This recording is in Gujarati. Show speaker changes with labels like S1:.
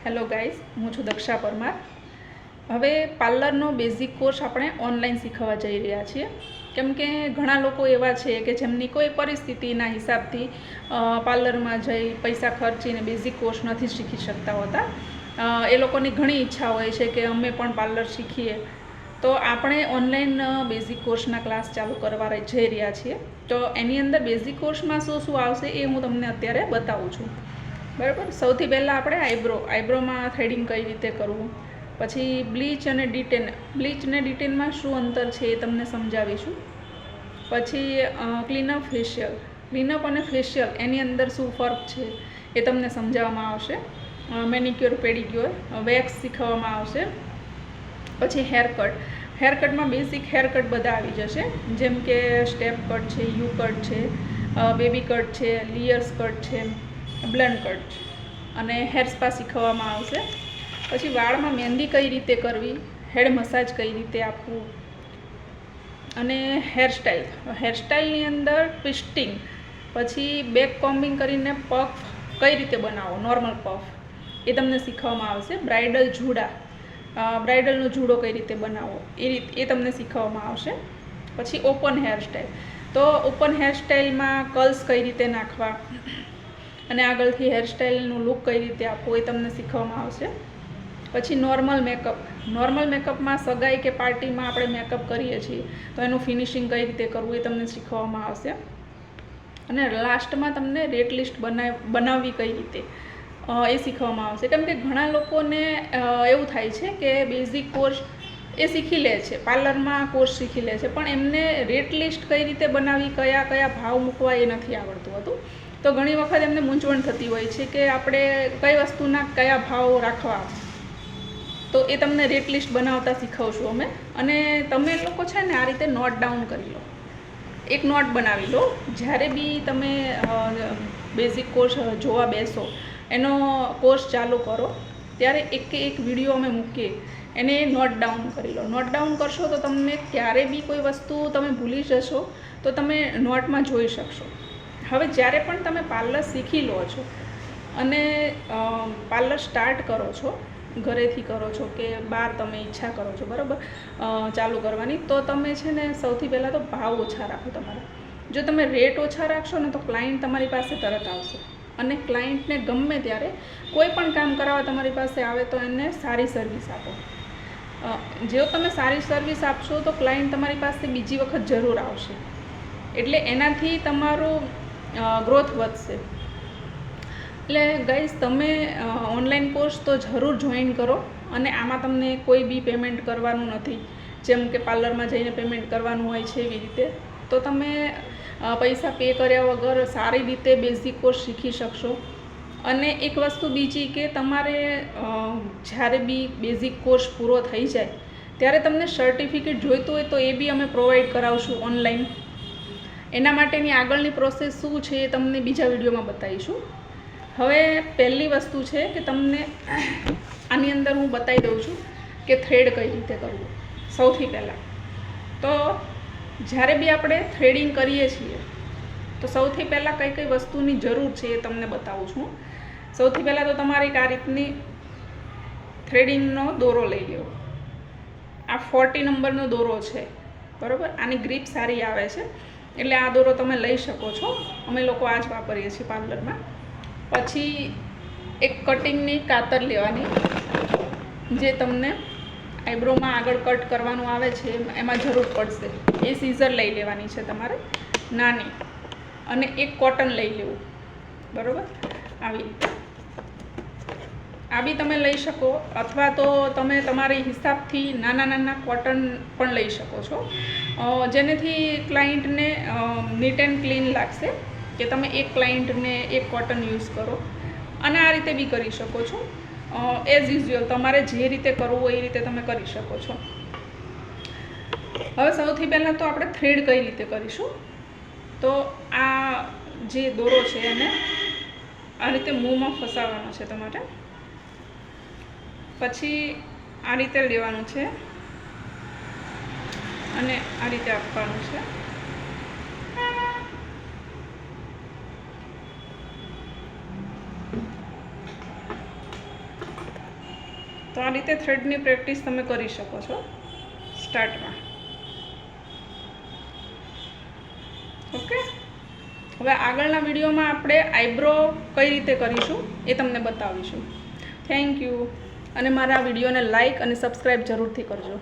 S1: હેલો ગાઈઝ, હું છું દક્ષા પરમાર. હવે પાર્લરનો બેઝિક કોર્સ આપણે ઓનલાઈન શીખવવા જઈ રહ્યા છીએ. કેમ કે ઘણા લોકો એવા છે કે જેમની કોઈ પરિસ્થિતિના હિસાબથી પાર્લરમાં જઈ પૈસા ખર્ચીને બેઝિક કોર્સ નથી શીખી શકતા હોતા. એ લોકોની ઘણી ઈચ્છા હોય છે કે અમે પણ પાર્લર શીખીએ. તો આપણે ઓનલાઈન બેઝિક કોર્સના ક્લાસ ચાલુ કરવા જઈ રહ્યા છીએ. તો એની અંદર બેઝિક કોર્સમાં શું શું આવશે એ હું તમને અત્યારે બતાવું છું. બરાબર. સૌથી પહેલાં આપણે આઈબ્રોમાં થ્રેડિંગ કઈ રીતે કરવું, પછી બ્લીચ અને ડિટેનમાં શું અંતર છે એ તમને સમજાવીશું. પછી ક્લીનઅપ અને ફેશિયલ એની અંદર શું ફરક છે એ તમને સમજાવવામાં આવશે. મેનિક્યોર પેડિક્યોર, વેક્સ શીખવવામાં આવશે. પછી હેરકટમાં બેઝિક હેરકટ બધા આવી જશે, જેમ કે સ્ટેપ કટ છે, યુ કટ છે, બેબી કટ છે, લિયર્સ કટ છે, બ્લન્ડ કટ અને હેર સ્પા શીખવવામાં આવશે. પછી વાળમાં મહેંદી કઈ રીતે કરવી, હેડ મસાજ કઈ રીતે આપવું અને હેરસ્ટાઈલની અંદર ટ્વિસ્ટિંગ, પછી બેક કોમ્બિંગ કરીને પફ કઈ રીતે બનાવો, નોર્મલ પફ એ તમને શીખવવામાં આવશે. બ્રાઇડલનો જુડો કઈ રીતે બનાવવો એ તમને શીખવવામાં આવશે. પછી ઓપન હેરસ્ટાઈલ, તો ઓપન હેરસ્ટાઈલમાં કર્લ્સ કઈ રીતે નાખવા અને આગળથી હેરસ્ટાઈલનું લુક કઈ રીતે આપવું એ તમને શીખવવામાં આવશે. પછી નોર્મલ મેકઅપમાં સગાઈ કે પાર્ટીમાં આપણે મેકઅપ કરીએ છીએ તો એનું ફિનિશિંગ કઈ રીતે કરવું એ તમને શીખવવામાં આવશે. અને લાસ્ટમાં તમને રેટ લિસ્ટ બનાવવી કઈ રીતે એ શીખવવામાં આવશે. કેમ કે ઘણા લોકોને એવું થાય છે કે બેઝિક કોર્સ એ શીખી લે છે, પાર્લરમાં કોર્સ શીખી લે છે, પણ એમને રેટ લિસ્ટ કઈ રીતે બનાવવી, કયા ભાવ મૂકવા એ નથી આવડતું હતું. તો ઘણી વખત એમને મૂંઝવણ થતી હોય છે કે આપણે કઈ વસ્તુના કયા ભાવ રાખવા. તો એ તમને રેટ લિસ્ટ બનાવતા શીખવશું અમે. અને તમે લોકો છે ને આ રીતે નોટ ડાઉન કરી લો, એક નોટ બનાવી લો. જ્યારે બી તમે બેઝિક કોર્સ જોવા બેસો, એનો કોર્સ ચાલુ કરો ત્યારે એક વિડીયો અમે મૂકીએ, એને નોટ ડાઉન કરી લો. નોટ ડાઉન કરશો તો તમને ક્યારે બી કોઈ વસ્તુ તમે ભૂલી જશો તો તમે નોટમાં જોઈ શકશો. હવે જ્યારે પણ તમે પાર્લર શીખી લો છો અને પાર્લર સ્ટાર્ટ કરો છો, ઘરેથી કરો છો કે બહાર તમે ઈચ્છા કરો છો બરાબર ચાલુ કરવાની, તો તમે છે ને સૌથી પહેલાં તો ભાવ ઓછા રાખો તમારા. જો તમે રેટ ઓછા રાખશો ને તો ક્લાયન્ટ તમારી પાસે તરત આવશે. અને ક્લાયન્ટને ગમે ત્યારે કોઈ પણ કામ કરાવવા તમારી પાસે આવે તો એને સારી સર્વિસ આપો. જો તમે સારી સર્વિસ આપશો તો ક્લાયન્ટ તમારી પાસે બીજી વખત જરૂર આવશે. એટલે એનાથી તમારું ગ્રોથ વધશે. એટલે ગાઈઝ, તમે ઓનલાઈન કોર્સ તો જરૂર જોઈન કરો. અને આમાં તમને કોઈ બી પેમેન્ટ કરવાનું નથી, જેમ કે પાર્લરમાં જઈને પેમેન્ટ કરવાનું હોય છે એવી રીતે. તો તમે પૈસા પે કર્યા વગર સારી રીતે બેઝિક કોર્સ શીખી શકશો. અને એક વસ્તુ બીજી કે તમારે જ્યારે બી બેઝિક કોર્સ પૂરો થઈ જાય ત્યારે તમને સર્ટિફિકેટ જોઈતું હોય તો એ બી અમે પ્રોવાઈડ કરાવશું ઓનલાઈન. એના માટેની આગળની પ્રોસેસ શું છે એ તમને બીજા વિડીયોમાં બતાવીશું. હવે પહેલી વસ્તુ છે કે તમને આની અંદર હું બતાવી દઉં છું કે થ્રેડ કઈ રીતે કરવું. સૌથી પહેલાં તો જ્યારે બી આપણે થ્રેડિંગ કરીએ છીએ તો સૌથી પહેલાં કઈ વસ્તુની જરૂર છે એ તમને બતાવું છું. સૌથી પહેલાં તો તમારે એક આ રીતની થ્રેડિંગનો દોરો લઈ લો. આ 40 નંબરનો દોરો છે બરાબર. આની ગ્રીપ સારી આવે છે એટલે આ દોરો તમે લઈ શકો છો. અમે લોકો આ જ વાપરીએ છીએ પાર્લરમાં. પછી એક કટિંગની કાતર લેવાની, જે તમને આઈબ્રોમાં આગળ કટ કરવાનું આવે છે એમાં જરૂર પડશે. એ સીઝર લઈ લેવાની છે તમારે નાની, અને એક કોટન લઈ લેવું બરાબર. આવી રીતે આ બી તમે લઈ શકો, અથવા તો તમે તમારી હિસાબથી નાના કોટન પણ લઈ શકો છો, જેનેથી ક્લાયન્ટને નીટ એન્ડ ક્લીન લાગશે કે તમે એક ક્લાયન્ટને એક કોટન યુઝ કરો. અને આ રીતે બી કરી શકો છો. એઝ યુઝ્યુઅલ તમારે જે રીતે કરવું હોય એ રીતે તમે કરી શકો છો. હવે સૌથી પહેલાં તો આપણે થ્રેડ કઈ રીતે કરીશું. તો આ જે દોરો છે એને આ રીતે મોંમાં ફસાવવાનો છે તમારે. પછી આ રીતે લેવાનું છે અને આ રીતે આપવાનું છે. તો આ રીતે થ્રેડની પ્રેક્ટિસ તમે કરી શકો છો સ્ટાર્ટમાં. ઓકે, હવે આગળના વિડીયોમાં આપણે આઈબ્રો કઈ રીતે કરીશું એ તમને બતાવીશું. Thank you. અને મારા વિડીયોને લાઈક અને સબસ્ક્રાઈબ જરૂરથી કરજો.